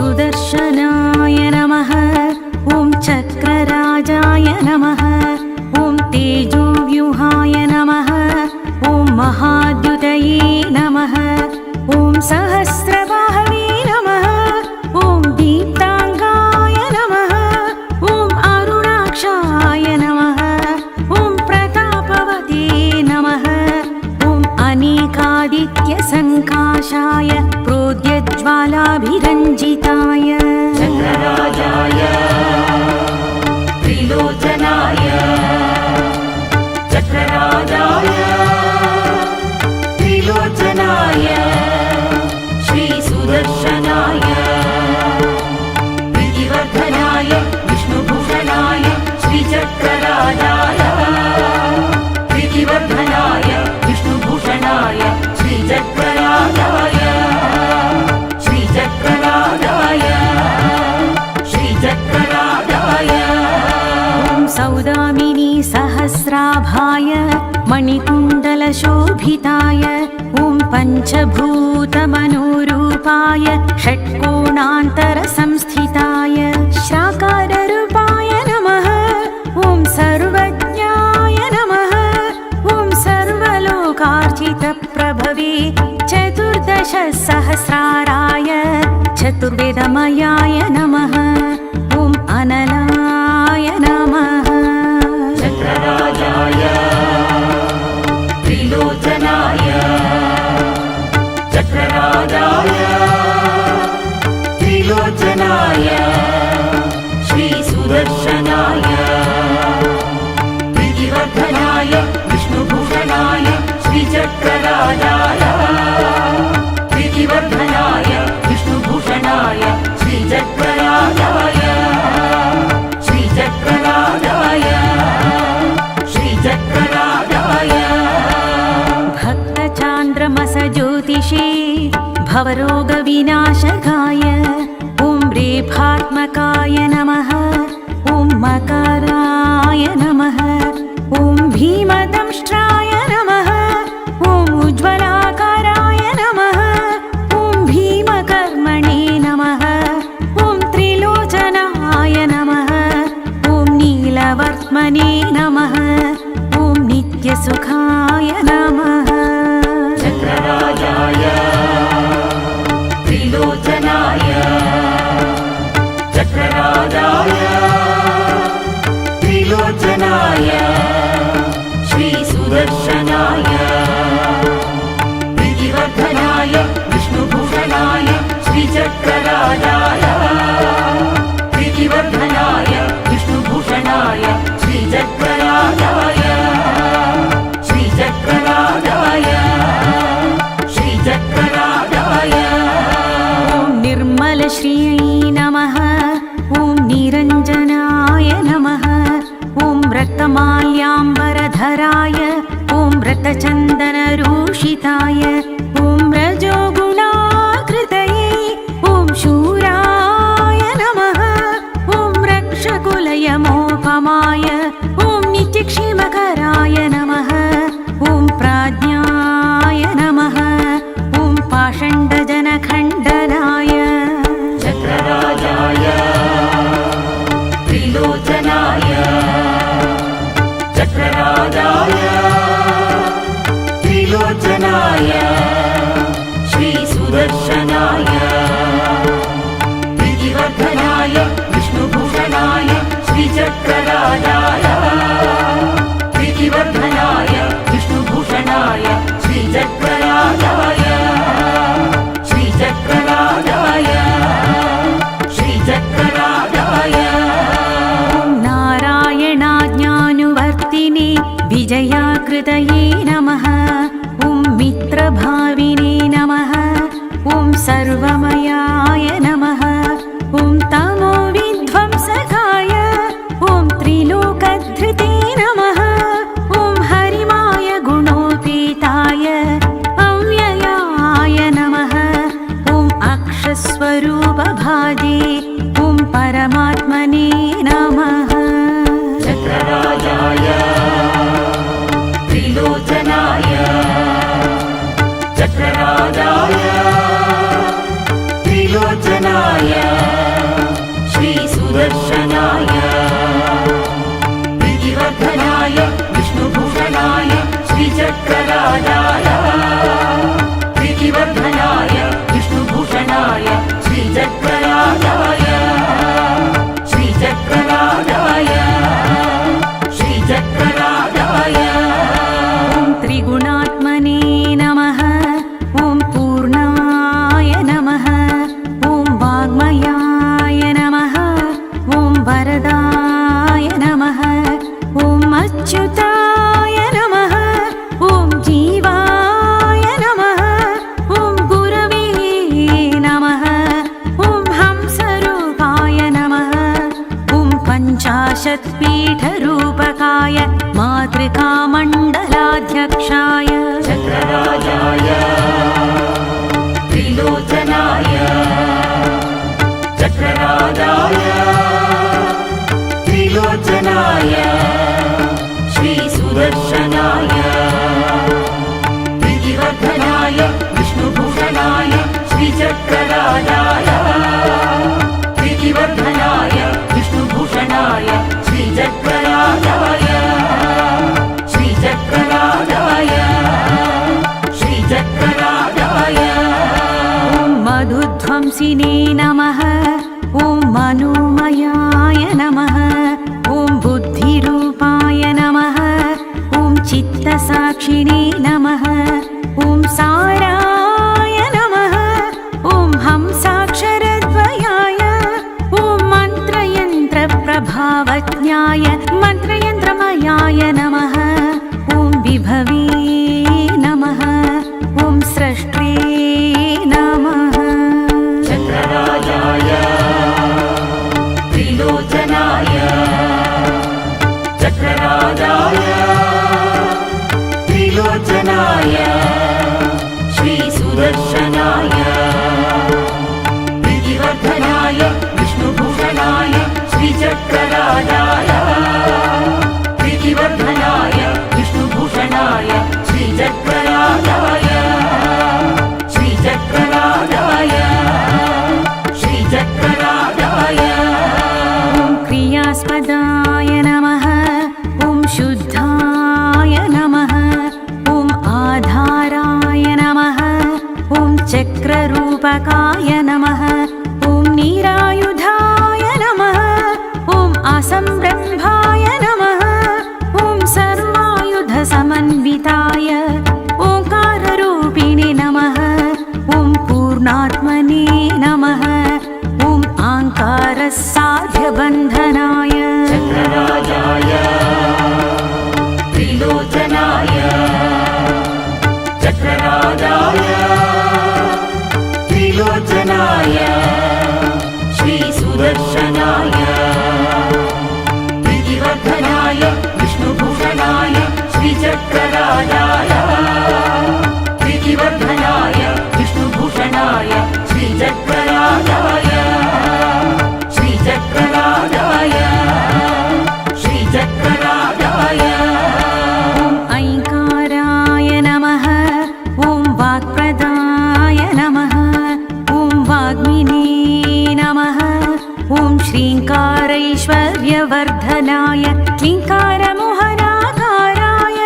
सुदर्शनाय नमः। ॐ चक्रराजाय नमः। ॐ तेजोव्यूहाय नमः। ॐ महाद्युतये नमः। ॐ सहस्रबाहवे नमः। ॐ दीप्ताङ्गाय नमः। ॐ अरुणाक्षाय नमः। ॐ प्रतापवते नमः। ॐ अनेकादित्यसङ्काशाय प्रोद्यज्वालाभिरञ्जिताय चक्रराजाय त्रिलोचनाय चक्रराजाय त्रिलोचनाय श्रीसुदर्शनाय प्रीतिवर्धनाय विष्णुभूषणाय श्रीचक्रराजाय प्रीतिवर्धनाय विष्णुभूषणाय श्रीचक्रराजाय श्रीचक्रराजाय श्रीचक्रराजाय। ॐ सौदामिनी सहस्राभाय मणिकुण्डलशोभिताय ॐ पञ्चभूतमनोरूपाय षट्कोणान्तरसंस्थिताय श्राकाररूपाय नमः। ॐ सर्वज्ञाय नमः। ॐ सर्वलोकार्चितप्रभवे चतुर्दशसहस्राराय चतुर्वेदमयाय नमः। ॐ अनलाय नमः। चक्रराजाय त्रिलोचनाय चक्रराजाय त्रिलोचनाय श्रीसुदर्शनाय प्रीतिवर्धनाय विष्णुभूषणाय श्रीचक्रराजाय प्रीतिवर्धनाय विष्णुभूषणाय श्रीचक्रराजाय श्रीचक्रराजाय श्रीचक्रराजाय। भक्तचान्द्रमसज्योतिषे भवरोगविनाशकाय ॐ रेफात्मकाय नमः। ॐ मकाराय नमः। ॐ भीमदंष्ट्राय नमः। ॐ उज्ज्वलाकाराय नमः। ॐ भीमकर्मणे नमः। ॐ त्रिलोचनाय नमः। ॐ नीलवर्त्मने नमः। ॐ नित्यसुखाय नमः। चक्रराजाय त्रिलोचनाय चक्रराजाय त्रिलोचनाय श्रीसुदर्शनाय प्रीतिवर्धनाय विष्णुभूषणाय श्रीचक्रराजाय प्रीतिवर्धनाय विष्णुभूषणाय श्रीचक्रराजाय श्रीचक्रराजाय श्रीचक्रराजाय। ॐ निर्मलश्रियै नमः। ॐ निरञ्जनाय नमः। ॐ रक्तमाल्याम्बरधराय ॐ रक्तचन्दनरूषिताय ॐ रजोगुणाकृतये ॐ शूराय नमः। ॐ रक्षकुलयमोपमाय ॐ नित्यक्षेमकराय नमः। ॐ प्राज्ञाय नमः। ॐ पाषण्डजनखण्डनाय चक्रराजाय त्रिलोचनाय चक्रराजाय त्रिलोचनाय श्रीसुदर्शनाय प्रीतिवर्धनाय विष्णुभूषणाय श्रीचक्रराजाय प्रीतिवर्धनाय विष्णुभूषणाय श्रीचक्रराजाय श्रीचक्रराजाय श्रीचक्रराजाय। ॐ नारायणाज्ञानुवर्तिने विजयाकृतये नमः। ॐ मित्रभाविने नमः। ॐ सर्वमयाय नमः। ॐ तमोविध्वंसकाय ॐ त्रिलोकधृते नमः। ॐ हरिमाय गुणोपेताय अव्ययाय नमः। ॐ अक्षस्वरूपभाजे ॐ परमात्मने नमः। चक्रराजाय त्रिलोचनाय चक्रराजाय त्रिलोचनाय चक्रराजाय प्रीतिवर्धनाय विष्णुभूषणाय श्रीचक्रराजाय श्रीचक्रराजाय श्रीचक्रराजाय ॐ त्रिगुणात्मने नमः ॐ पूर्णाय नमः ॐ वाग्मयाय नमः ॐ वरदाय नमः ॐ अच्युताय नमः ॐ जीवाय नमः ॐ गुरवे नमः ॐ हंसरूपाय नमः ॐ पञ्चाशत्पीठरूपकाय मातृकामण्डलाध्यक्षाय चक्रराजाय त्रिलोचनाय चक्रराजाय त्रिलोचनाय श्रीसुदर्शनाय प्रीतिवर्धनाय विष्णुभूषणाय श्रीचक्रराजाय प्रीतिवर्धनाय विष्णुभूषणाय श्रीचक्रराजाय श्रीचक्रराजाय श्रीचक्रराजाय ॐ मधुध्वंसिने नमः ॐ मनोमयाय नमः ॐ बुद्धिरूपाय नमः ॐ चित्तसाक्षिणे नमः ॐ साराय नमः ॐ हंसाक्षरद्वयाय ॐ मन्त्रयन्त्रप्रभावज्ञाय मन्त्रयन्त्रमयाय नमः ॐ विभवे नमः ॐ स्रष्टे नमः चक्रराजाय त्रिलोचनाय चक्रराजाय त्रिलोचनाय श्रीसुदर्शनाय प्रीतिवर्धनाय विष्णुभूषणाय श्रीचक्रराजाय प्रीतिवर्धनाय विष्णुभूषणाय श्रीचक्रराजाय श्रीचक्रराजाय श्रीचक्रराजाय ॐ क्रियास्पदाय नमः ॐ शुद्धाय नमः ॐ आधाराय नमः ॐ चक्ररूपकाय नमः ॐ निरायुधाय नमः ॐ असंरम्भाय नमः ॐ सर्वायुधसमन्विताय ओङ्काररूपिणे नमः ॐ पूर्णात्मने नमः ॐ आङ्कारसाध्यबन्धनाय चक्रराजाय त्रिलोचनाय चक्रराजाय त्रिलोचनाय श्रीसुदर्शनाय प्रीतिवर्धनाय विष्णुभूषणाय श्रीचक्रराजाय प्रीतिवर्धनाय विष्णुभूषणाय श्रीचक्रराजाय श्रीचक्रराजाय श्रीचक्रराजाय ॐ ऐङ्काराय नमः ॐ वाक्प्रदाय नमः ॐ वाग्मिने नमः ॐ श्रीङ्कारैश्वर्यवर्धनाय क्लीङ्कारमोहनाकाराय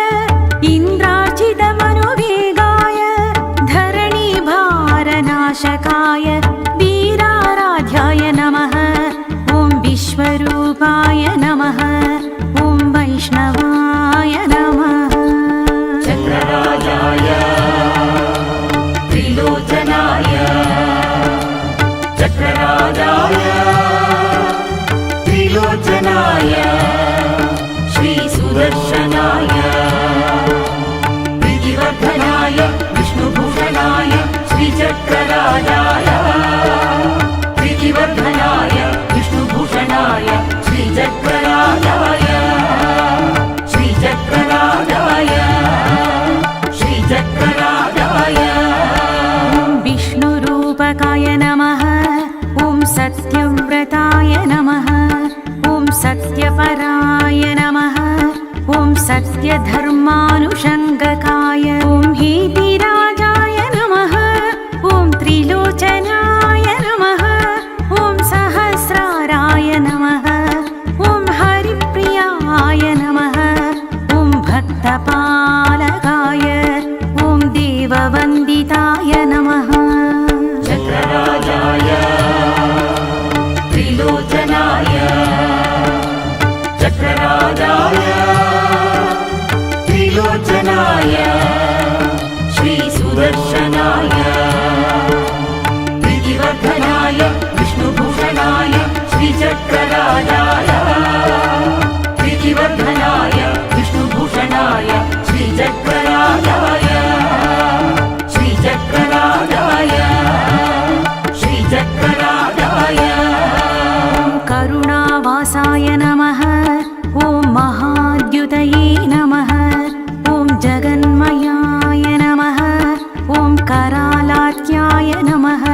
इन्द्रार्चितमनुवेगाय धरणीभारनाशकाय वीराराध्याय नमः ॐ विश्वरूपाय नमः ॐ वैष्णवाय नमः चक्रराजाय त्रिलोचनाय चक्रराजाय त्रिलोचनाय श्रीसुदर्शनाय प्रीतिवर्धनाय विष्णुभूषणाय श्रीचक्रराजाय प्रीतिवर्धनाय विष्णुभूषणाय श्रीचक्रराजाय श्रीचक्रराजाय श्रीचक्रराजाय ॐ विष्णुरूपकाय नमः ॐ सत्यव्रताय नमः ॐ सत्यपराय नमः ॐ सत्यधर्मानुषङ्गकाय ॐ हेतिराजाय नमः ॐ त्रिलोचनाय नमः ॐ सहस्राराय नमः ॐ हरिप्रियाय नमः ॐ भक्तपालकाय त्रिलोचनाय चक्रराजाय त्रिलोचनाय श्रीसुदर्शनाय प्रीतिवर्धनाय विष्णुभूषणाय श्रीचक्रराजाय प्रीतिवर्धनाय विष्णुभूषणाय श्रीचक्रराजाय श्रीचक्रराजाय श्रीचक्रराजाय करुणावासाय नमः ॐ महाद्युतये नमः ॐ जगन्मयाय नमः ॐ करालात्याय नमः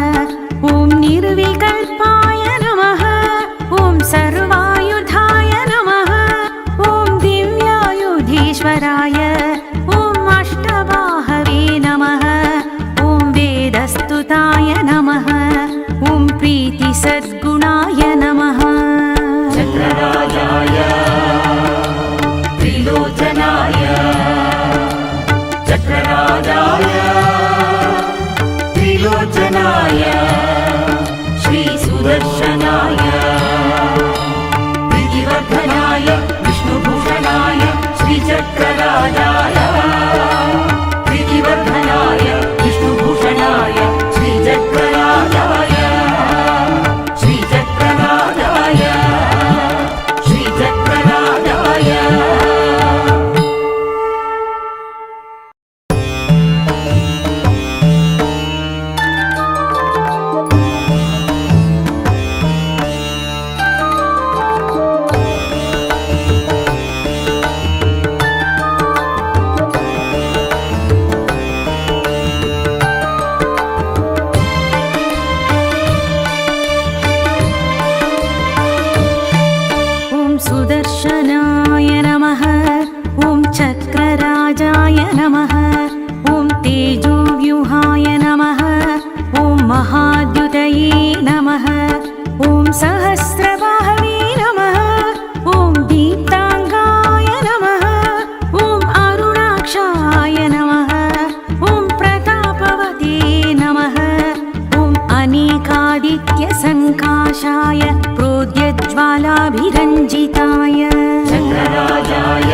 ॐ निर्विकल्पाय नमः ॐ सर्वायुधाय नमः ॐ दिव्यायुधीश्वराय ॐ अष्टबाहवे नमः ॐ वेदस्तुताय नमः ॐ प्रीतिसद्गुणाय नमः चक्रराजाय त्रिलोचनाय चक्रराजाय त्रिलोचनाय श्रीसुदर्शनाय प्रीतिवर्धनाय विष्णुभूषणाय श्रीचक्रराजाय प्रीतिवर्धनाय विष्णुभूषणाय श्रीचक्रराजाय श्रीचक्रराजाय श्रीचक्रराजाय ॐ सुदर्शनाय नमः ॐ चक्रराजाय नमः ॐ तेजोव्यूहाय नमः ॐ महाद्युतये नमः ॐ सहस्रबाहवे नमः ॐ दीप्ताङ्गाय नमः ॐ अरुणाक्षाय नमः ॐ प्रतापवते नमः ॐ अनेकादित्यसङ्काशाय प्रोद्यज्वालाभिरञ्जिताय चक्रराजाय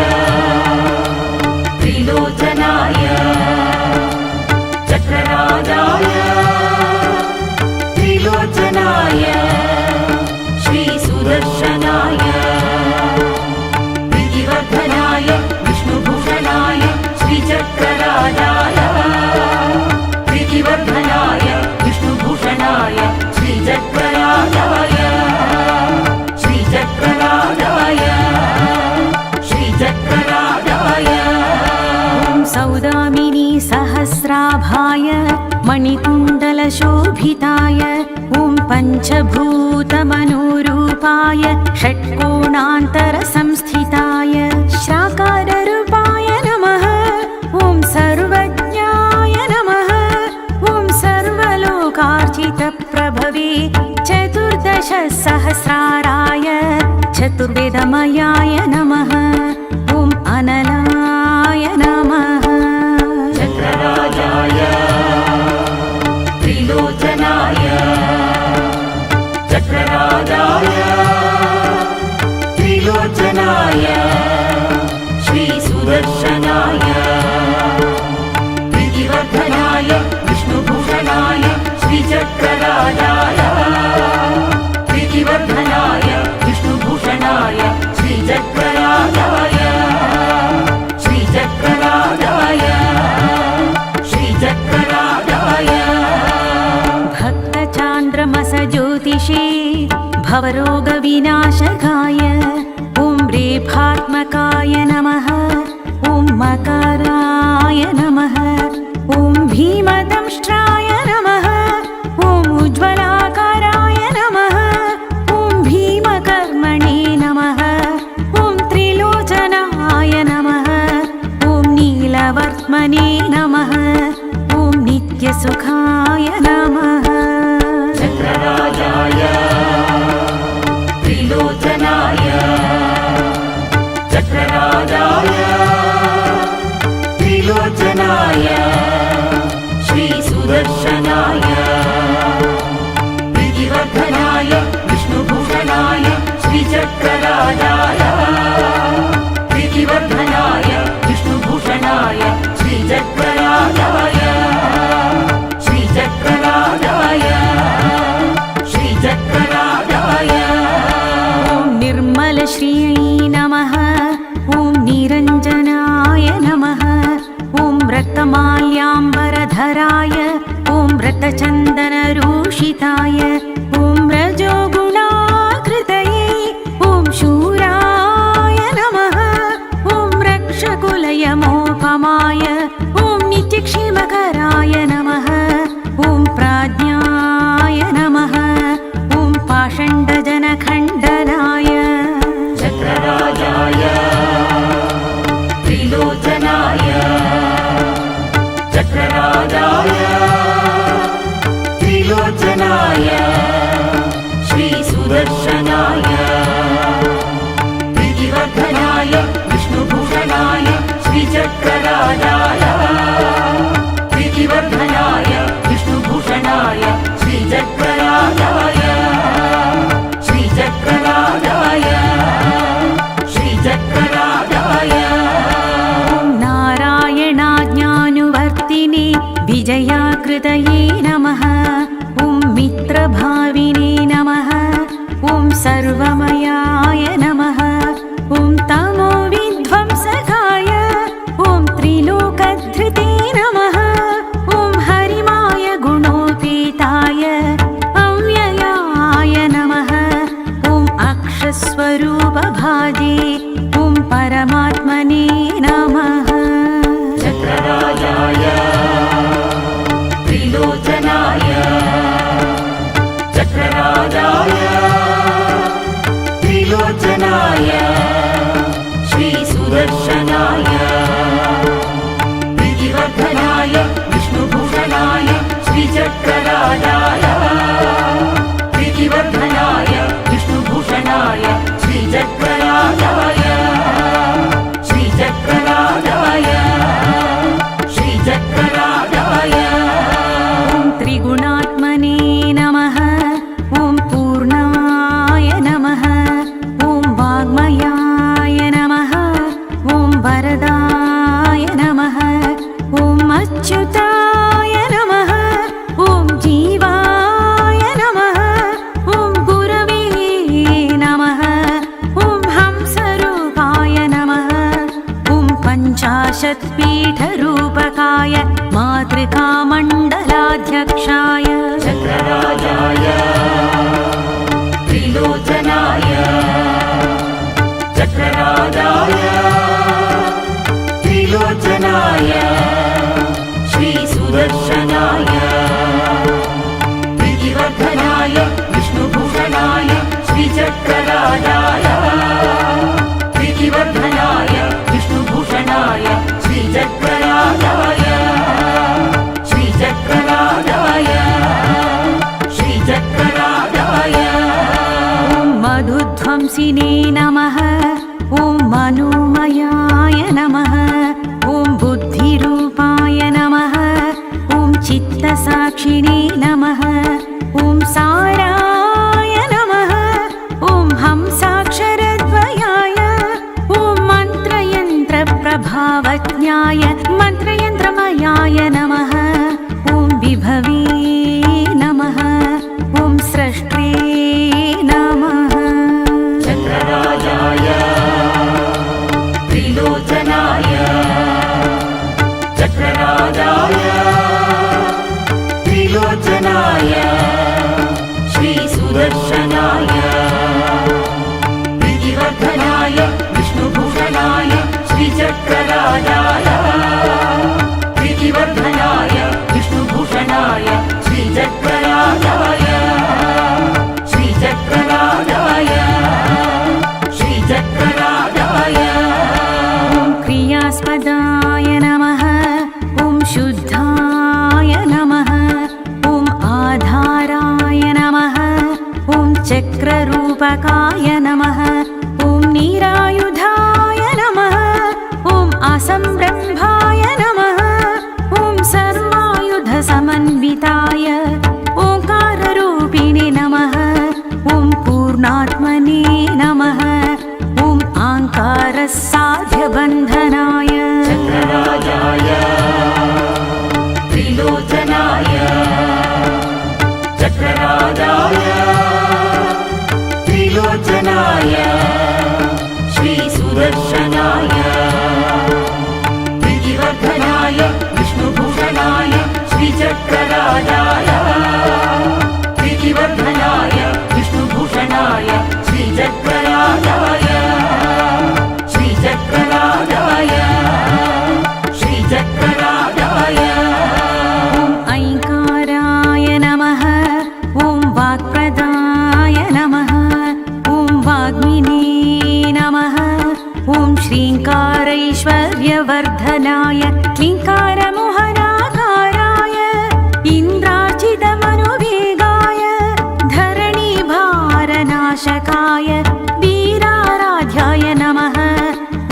त्रिलोचनाय चक्रराजाय त्रिलोचनाय श्रीसुदर्शनाय प्रीतिवर्धनाय विष्णुभूषणाय श्रीचक्रराजाय प्रीतिवर्धनाय विष्णुभूषणाय श्रीचक्रराजाय श्रीचक्रराजाय श्रीचक्रराजाय ॐ सौदामिनी सहस्राभाय मणिकुण्डलशोभिताय ॐ पञ्चभूतमनोरूपाय षट्कोणान्तरसंस्थिताय श्राकाररूपाय नमः ॐ सर्वज्ञाय नमः ॐ सर्वलोकार्चितप्रभवे चतुर्दशसहस्राराय चतुर्वेदमयाय नमः ॐ अनलाय नमः चक्रराजाय त्रिलोचनाय चक्रराजाय त्रिलोचनाय श्रीसुदर्शनाय प्रीतिवर्धनाय विष्णुभूषणाय श्रीचक्रराजाय प्रीतिवर्धनाय विष्णुभूषणाय श्रीचक्रराजाय श्रीचक्रराजाय श्रीचक्रराजाय भक्तचान्द्रमसज्योतिषे भवरोगविनाशकाय ॐ रेफात्मकाय नमः ॐ मकाराय नमः ॐ भीमदंष्ट्राय नमः ॐ उज्ज्वलाकाराय नमः ॐ भीमकर्मणे नमः ॐ त्रिलोचनाय नमः ॐ नीलवर्त्मने नमः ॐ नित्यसुखाय नमः चक्रराजाय त्रिलोचनाय चक्रराजाय त्रिलोचनाय श्रीसुदर्शनाय श्रीचक्रराजाय प्रीतिवर्धनाय विष्णुभूषणाय श्रीचक्रराजाय श्रीचक्रराजाय श्रीचक्रराजाय ॐ निर्मलश्रियै नमः ॐ निरञ्जनाय नमः ॐ रक्तमाल्याम्बरधराय ॐ रक्तचन्दनरूषिताय ॐ रजोगुणाकृतये ॐ शूराय नमः ॐ रक्षकुलयमोपमाय ॐ नित्यक्षेमकराय नमः ॐ प्राज्ञाय नमः ॐ पाषण्डजनखण्डनाय चक्रराजाय त्रिलोचनाय चक्रराजाय त्रिलोचनाय श्रीसुदर्शनाय प्रीतिवर्धनाय विष्णुभूषणाय श्रीचक्रराजाय प्रीतिवर्धनाय विष्णुभूषणाय श्रीचक्रराजाय श्रीचक्रराजाय श्रीचक्रराजाय ॐ नारायणाज्ञानुवर्तिने विजयाकृतये नमः ॐ मित्रभाविने नमः ॐ सर्वमयाय नमः ॐ तमोविध्वंसकाय ॐ त्रिलोकधृते नमः ॐ हरिमाय गुणोपेताय अव्ययाय नमः ॐ अक्षस्वरूपभाजे ॐ परमात्मने नमः चक्रराजाय त्रिलोचनाय चक्रराजाय त्रिलोचनाय श्रीसुदर्शनाय प्रीतिवर्धनाय विष्णुभूषणाय श्रीचक्रराजाय प्रीतिवर्धनाय विष्णुभूषणाय श्रीचक्रराजाय श्रीचक्रराजाय श्रीचक्रराजाय ॐ त्रिगुणात्मने नमः ॐ पूर्णाय नमः ॐ वाग्मयाय नमः ॐ वरदाय नमः ॐ अच्युताय नमः ॐ जीवाय नमः ॐ गुरवे नमः ॐ हंसरूपाय नमः ॐ पञ्चाशत्पीठरूपकाय मातृकामण्डलाध्यक्षाय चक्रराजाय त्रिलोचनाय चक्रराजाय त्रिलोचनाय श्रीसुदर्शनाय प्रीतिवर्धनाय विष्णुभूषणाय श्रीचक्रराजाय प्रीतिवर्धनाय विष्णुभूषणाय श्रीचक्रराजाय श्रीचक्रराजाय श्रीचक्रराजाय ॐ मधुध्वंसिने नमः ॐ मनोमयाय नमः ॐ बुद्धिरूपाय नमः ॐ चित्तसाक्षिणे नमः ॐ साराय नमः ॐ हंसाक्षरद्वयाय ॐ मन्त्रयन्त्रप्रभावज्ञाय मन्त्रयन्त्रमयाय नमः ॐ विभवे नमः ॐ स्रष्टे नमः चक्रराजाय त्रिलोचनाय चक्रराजाय त्रिलोचनाय श्रीसुदर्शनाय प्रीतिवर्धनाय विष्णुभूषणाय श्रीचक्रराजाय प्रीतिवर्धनाय विष्णुभूषणाय श्रीचक्रराजाय श्रीचक्रराजाय श्रीचक्रराजाय ॐ क्रियास्पदाय नमः ॐ शुद्धाय नमः ॐ आधाराय नमः ॐ चक्ररूपकाय नमः ॐ निरायुधाय नमः ॐ असंरम्भाय नमः ॐ सर्वायुधसमन्विताय ओङ्काररूपिणे नमः ॐ पूर्णात्मने नमः श्रीचक्रराजाय श्रीसुदर्शनाय प्रीतिवर्धनाय विष्णुभूषणाय श्रीचक्रराजाय प्रीतिवर्धनाय विष्णुभूषणाय श्रीचक्रराजाय श्रीचक्रराजाय श्रीचक्रराजाय ऐङ्काराय नमः ॐ वाक्प्रदाय नमः ॐ वाग्मिने नमः ॐ श्रीङ्कारैश्वर्यवर्धनाय क्लीङ्कारमोहनाकाराय इन्द्रार्चितमनुवेगाय धरणीभारनाशकाय वीराराध्याय नमः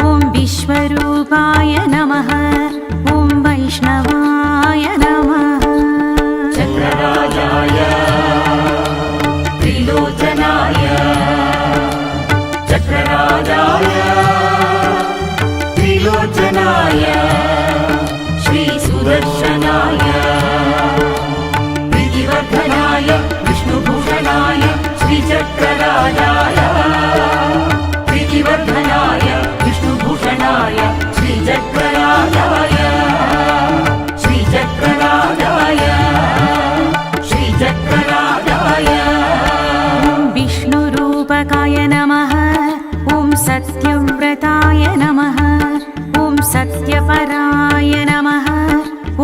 ॐ विश्वरूपाय नमः ॐ वैष्णवाय नमः चक्रराजाय त्रिलोचनाय चक्रराजाय त्रिलोचनाय श्रीसुदर्शनाय प्रीतिवर्धनाय विष्णुभूषणाय श्रीचक्रराजाय प्रीतिवर्धनाय विष्णुभूषणाय श्रीचक्रराजाय श्रीचक्रराजाय श्रीचक्रराजाय ॐ विष्णुरूपकाय नमः ॐ सत्यव्रताय नमः ॐ सत्यपराय नमः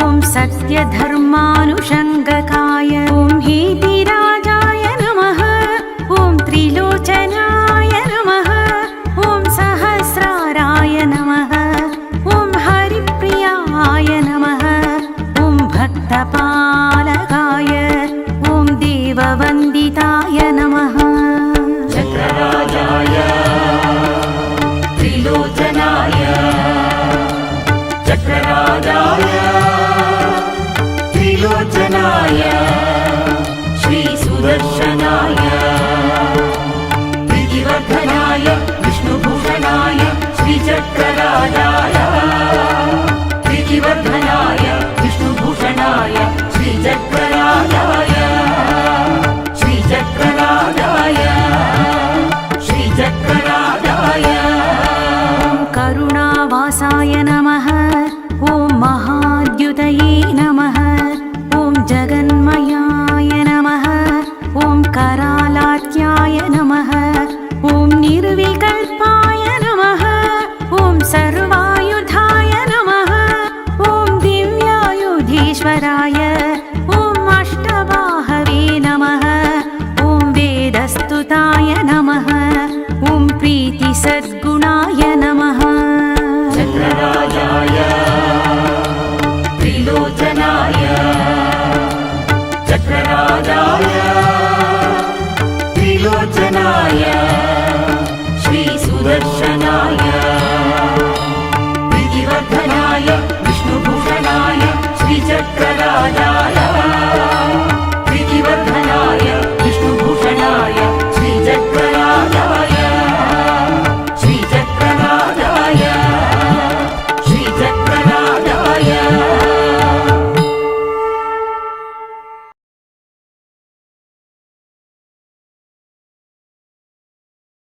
ॐ सत्यधर्मानुषङ्गकाय ॐ हेतिराजाय नमः ॐ त्रिलोचनाय नमः ॐ सहस्राराय नमः ॐ हरिप्रियाय नमः ॐ भक्तपालकाय ॐ देववन्दिताय नमः चक्रराजाय त्रिलोचनाय चक्रराजाय त्रिलोचनाय श्रीसुदर्शनाय प्रीतिवर्धनाय विष्णुभूषणाय श्रीचक्रराजाय प्रीतिवर्धनाय विष्णुभूषणाय श्रीचक्रराजाय श्रीचक्रराजाय श्रीचक्रराजाय करुणावासाय नमः ॐ महाद्युतये नमः ॐ जगन्मयाय नमः ॐ करालात्याय नमः ॐ निर्विकल्पाय नमः ॐ सर्वायुधाय नमः ॐ दिव्यायुधीश्वराय ॐ अष्टबाहवे नमः ॐ वेदस्तुताय नमः ॐ प्रीतिसद्गुणाय नमः चक्रराजाय त्रिलोचनाय चक्रराजाय त्रिलोचनाय श्रीसुदर्शनाय प्रीतिवर्धनाय विष्णुभूषणाय श्रीचक्रराजाय